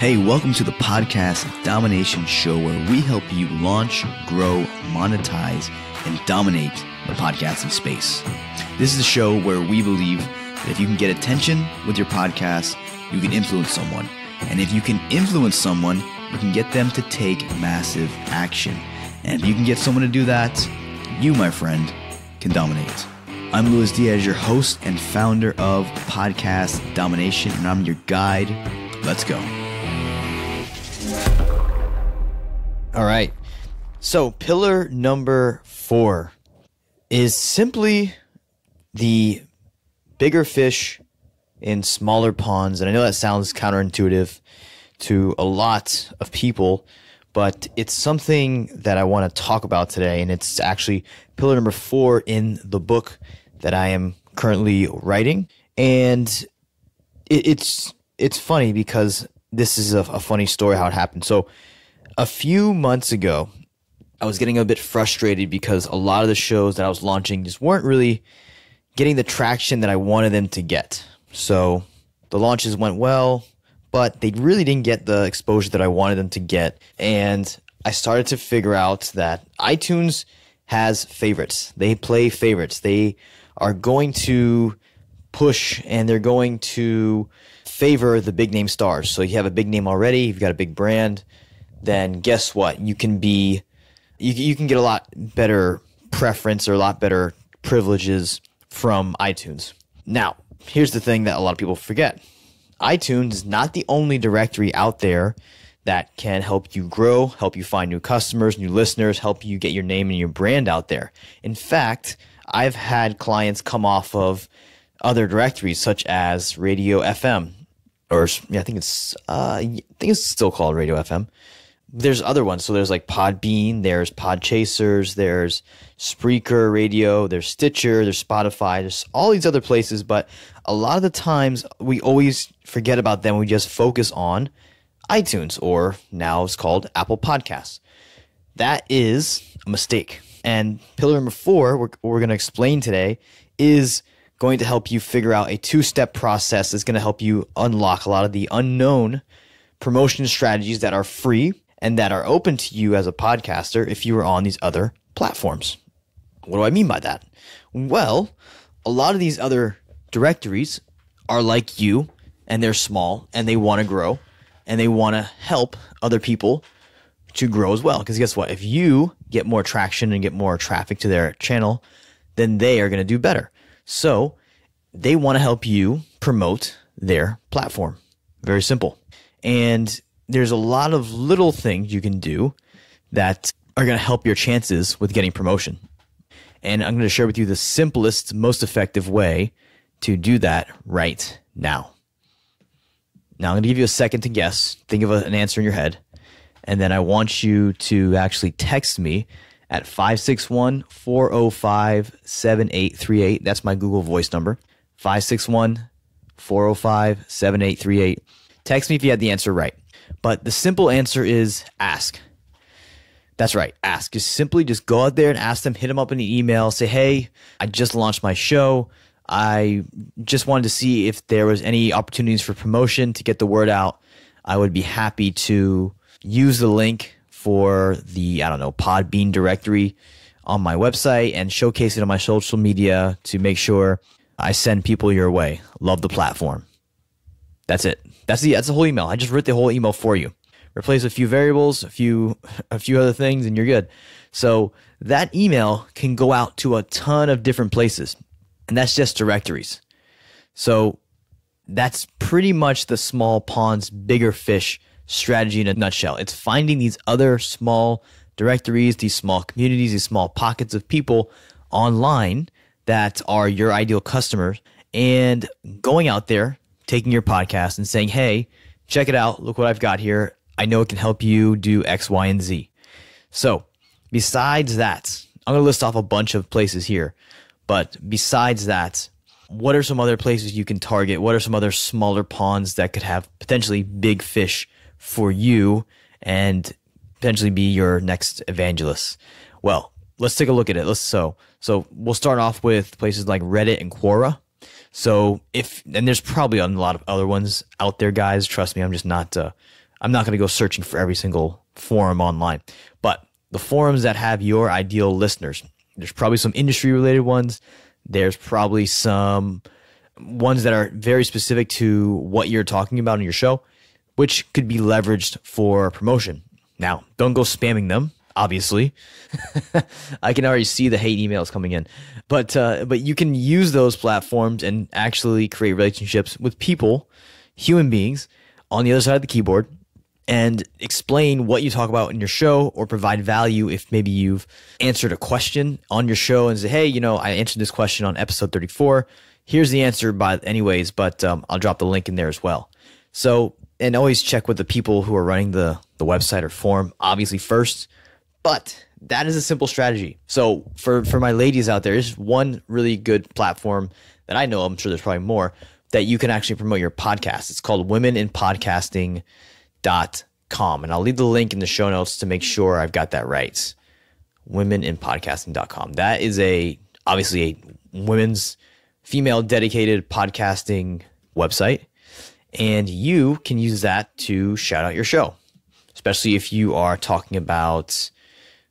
Hey, welcome to the Podcast Domination Show, where we help you launch, grow, monetize, and dominate the podcasting space. This is a show where we believe that if you can get attention with your podcast, you can influence someone. And if you can influence someone, you can get them to take massive action. And if you can get someone to do that, you, my friend, can dominate. I'm Diaz, your host and founder of Podcast Domination, and I'm your guide. Let's go. All right. So pillar number 4 is simply the bigger fish in smaller ponds. And I know that sounds counterintuitive to a lot of people, but it's something that I want to talk about today. And it's actually pillar number 4 in the book that I am currently writing. And it's funny because this is a funny story how it happened. So a few months ago, I was getting a bit frustrated because a lot of the shows that I was launching just weren't really getting the traction that I wanted them to get. So the launches went well, but they really didn't get the exposure that I wanted them to get. And I started to figure out that iTunes has favorites. They play favorites. They are going to push and they're going to favor the big name stars. So you have a big name already, you've got a big brand, then guess what? You can get a lot better preference or a lot better privileges from iTunes. Now, here's the thing that a lot of people forget. iTunes is not the only directory out there that can help you grow, help you find new customers, new listeners, help you get your name and your brand out there. In fact, I've had clients come off of other directories such as Radio FM, or I think it's still called Radio FM. There's other ones. So there's like Podbean, there's Podchasers, there's Spreaker Radio, there's Stitcher, there's Spotify, there's all these other places. But a lot of the times we always forget about them. We just focus on iTunes, or now it's called Apple Podcasts. That is a mistake. And pillar number 4, what we're going to explain today, is going to help you figure out a 2-step process that's going to help you unlock a lot of the unknown promotion strategies that are free and that are open to you as a podcaster if you were on these other platforms. What do I mean by that? Well, a lot of these other directories are like you, and they're small, and they want to grow, and they want to help other people to grow as well. Because guess what? If you get more traction and get more traffic to their channel, then they are going to do better. So they want to help you promote their platform. Very simple. And there's a lot of little things you can do that are going to help your chances with getting promotion. And I'm going to share with you the simplest, most effective way to do that right now. Now, I'm going to give you a second to guess. Think of an answer in your head. And then I want you to actually text me at 561-405-7838. That's my Google Voice number. 561-405-7838. Text me if you had the answer right. But the simple answer is ask. That's right, ask. Just go out there and ask them, hit them up in the email, say, hey, I just launched my show. I just wanted to see if there was any opportunities for promotion to get the word out. I would be happy to use the link for the, Podbean directory on my website and showcase it on my social media to make sure I send people your way. Love the platform. That's it. That's the whole email. I just wrote the whole email for you. Replace a few variables, a few other things, and you're good. So that email can go out to a ton of different places, and that's just directories. So that's pretty much the small ponds, bigger fish strategy in a nutshell. It's finding these other small directories, these small communities, these small pockets of people online that are your ideal customers, and going out there, taking your podcast and saying, hey, check it out. Look what I've got here. I know it can help you do X, Y, and Z. So besides that, I'm going to list off a bunch of places here. But besides that, what are some other places you can target? What are some other smaller ponds that could have potentially big fish for you and potentially be your next evangelist? Well, let's take a look at it. So we'll start off with places like Reddit and Quora. So and there's probably a lot of other ones out there, guys. Trust me, I'm I'm not going to go searching for every single forum online. But the forums that have your ideal listeners, there's probably some industry related ones. There's probably some ones that are very specific to what you're talking about in your show, which could be leveraged for promotion. Now, don't go spamming them, obviously. I can already see the hate emails coming in. But you can use those platforms and actually create relationships with people, human beings, on the other side of the keyboard, and explain what you talk about in your show, or provide value if maybe you've answered a question on your show and say, hey, I answered this question on episode 34. Here's the answer but I'll drop the link in there as well. So, and always check with the people who are running the website or forum, obviously first. But that is a simple strategy. So for my ladies out there, there's one really good platform that I know, I'm sure there's probably more, that you can actually promote your podcast. It's called womeninpodcasting.com. And I'll leave the link in the show notes to make sure I've got that right. Womeninpodcasting.com. That is obviously a women's female dedicated podcasting website. And you can use that to shout out your show, especially if you are talking about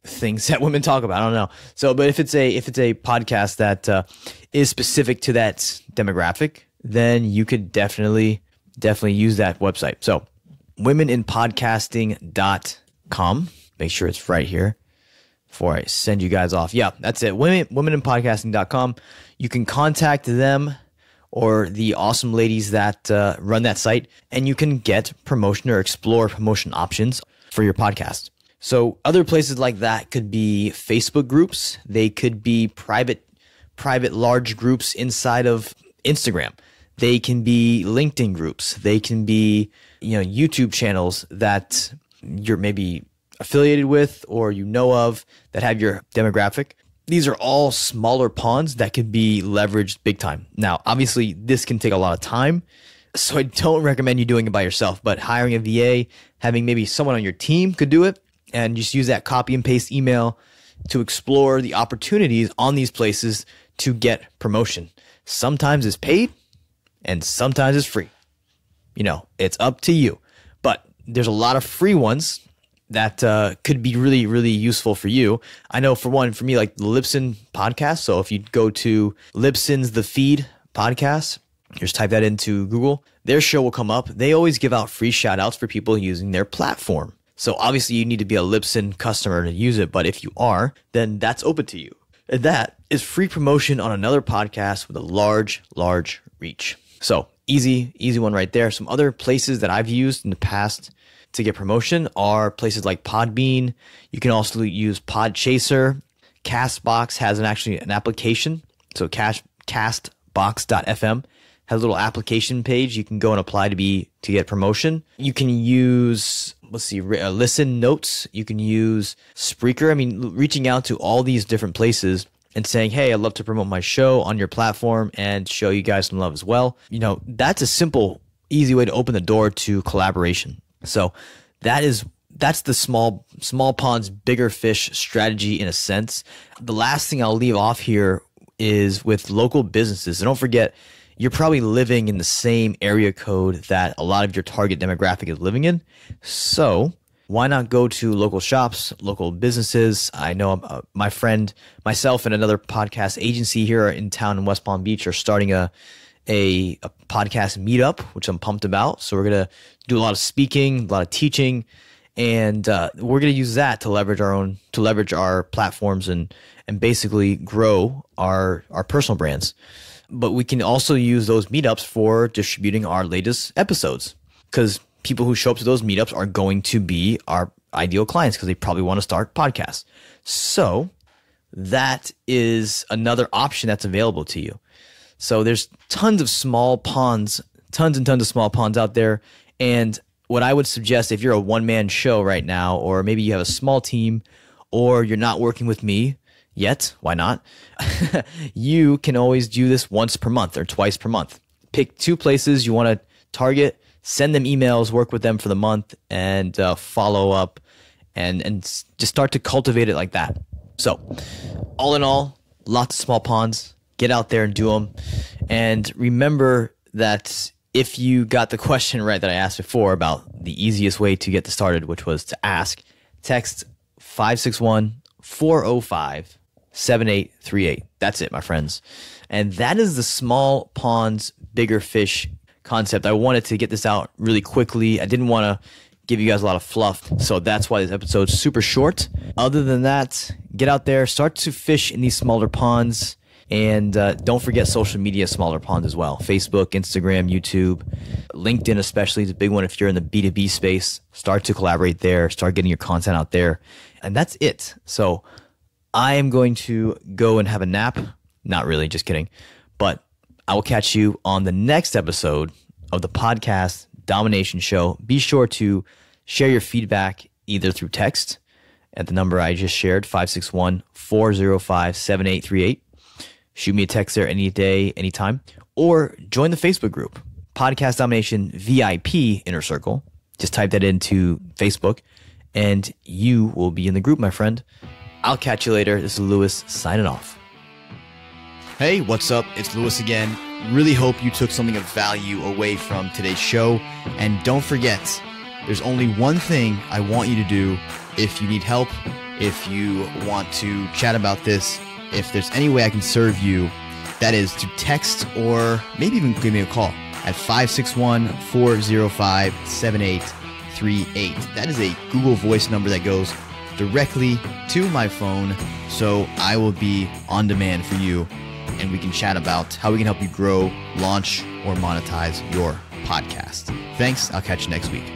things that women talk about. I don't know. So, but if it's a podcast that is specific to that demographic, then you could definitely use that website. So, womeninpodcasting.com. Make sure it's right here before I send you guys off. Yeah, that's it. Womeninpodcasting.com. You can contact them or the awesome ladies that run that site, and you can get promotion or explore promotion options for your podcast. So other places like that could be Facebook groups. They could be private large groups inside of Instagram. They can be LinkedIn groups. They can be, YouTube channels that you're maybe affiliated with or of that have your demographic. These are all smaller ponds that could be leveraged big time. Now, obviously, this can take a lot of time, so I don't recommend you doing it by yourself, but hiring a VA, having maybe someone on your team could do it, and just use that copy and paste email to explore the opportunities on these places to get promotion. Sometimes it's paid and sometimes it's free. It's up to you. But there's a lot of free ones that could be really, really useful for you. I know for me, like the Libsyn podcast. So if you go to Libsyn's The Feed podcast, just type that into Google, their show will come up. They always give out free shout outs for people using their platform. So obviously you need to be a Libsyn customer to use it. But if you are, then that's open to you. And that is free promotion on another podcast with a large, large reach. So easy one right there. Some other places that I've used in the past to get promotion are places like Podbean. You can also use Podchaser. Castbox has an application. So castbox.fm has a little application page. You can go and apply to get promotion. You can use, Listen Notes. You can use Spreaker. I mean, reaching out to all these different places and saying, hey, I'd love to promote my show on your platform and show you guys some love as well. That's a simple, easy way to open the door to collaboration. So that's the small ponds, bigger fish strategy in a sense. The last thing I'll leave off here is with local businesses. And don't forget, you're probably living in the same area code that a lot of your target demographic is living in. So why not go to local shops, local businesses? I know my friend, myself, and another podcast agency here in town in West Palm Beach are starting a podcast meetup, which I'm pumped about. So we're going to do a lot of speaking, a lot of teaching, and we're going to use that to leverage our platforms and basically grow our personal brands. But we can also use those meetups for distributing our latest episodes, because people who show up to those meetups are going to be our ideal clients because they probably want to start podcasts. So that is another option that's available to you. So there's tons of small ponds, tons and tons of small ponds out there. And what I would suggest, if you're a one-man show right now, or maybe you have a small team, or you're not working with me yet, why not? You can always do this once per month or twice per month. Pick two places you want to target, send them emails, work with them for the month, and follow up and just start to cultivate it like that. So all in all, lots of small ponds. Get out there and do them. And remember that if you got the question right that I asked before about the easiest way to get this started, which was to ask, text 561-405-7838. That's it, my friends. And that is the small ponds, bigger fish concept. I wanted to get this out really quickly. I didn't want to give you guys a lot of fluff, so that's why this episode's super short. Other than that, get out there, start to fish in these smaller ponds. And don't forget social media smaller ponds as well. Facebook, Instagram, YouTube, LinkedIn especially is a big one if you're in the B2B space. Start to collaborate there. Start getting your content out there. And that's it. So I am going to go and have a nap. Not really, just kidding. But I will catch you on the next episode of the podcast Domination Show. Be sure to share your feedback either through text at the number I just shared, 561-405-7838. Shoot me a text there any day, anytime. Or join the Facebook group, Podcast Domination VIP Inner Circle. Just type that into Facebook, and you will be in the group, my friend. I'll catch you later. This is Lewis signing off. Hey, what's up? It's Lewis again. Really hope you took something of value away from today's show. And don't forget, there's only one thing I want you to do if you need help, if you want to chat about this, if there's any way I can serve you, that is to text or maybe even give me a call at 561-405-7838. That is a Google Voice number that goes directly to my phone, so I will be on demand for you, and we can chat about how we can help you grow, launch, or monetize your podcast. Thanks. I'll catch you next week.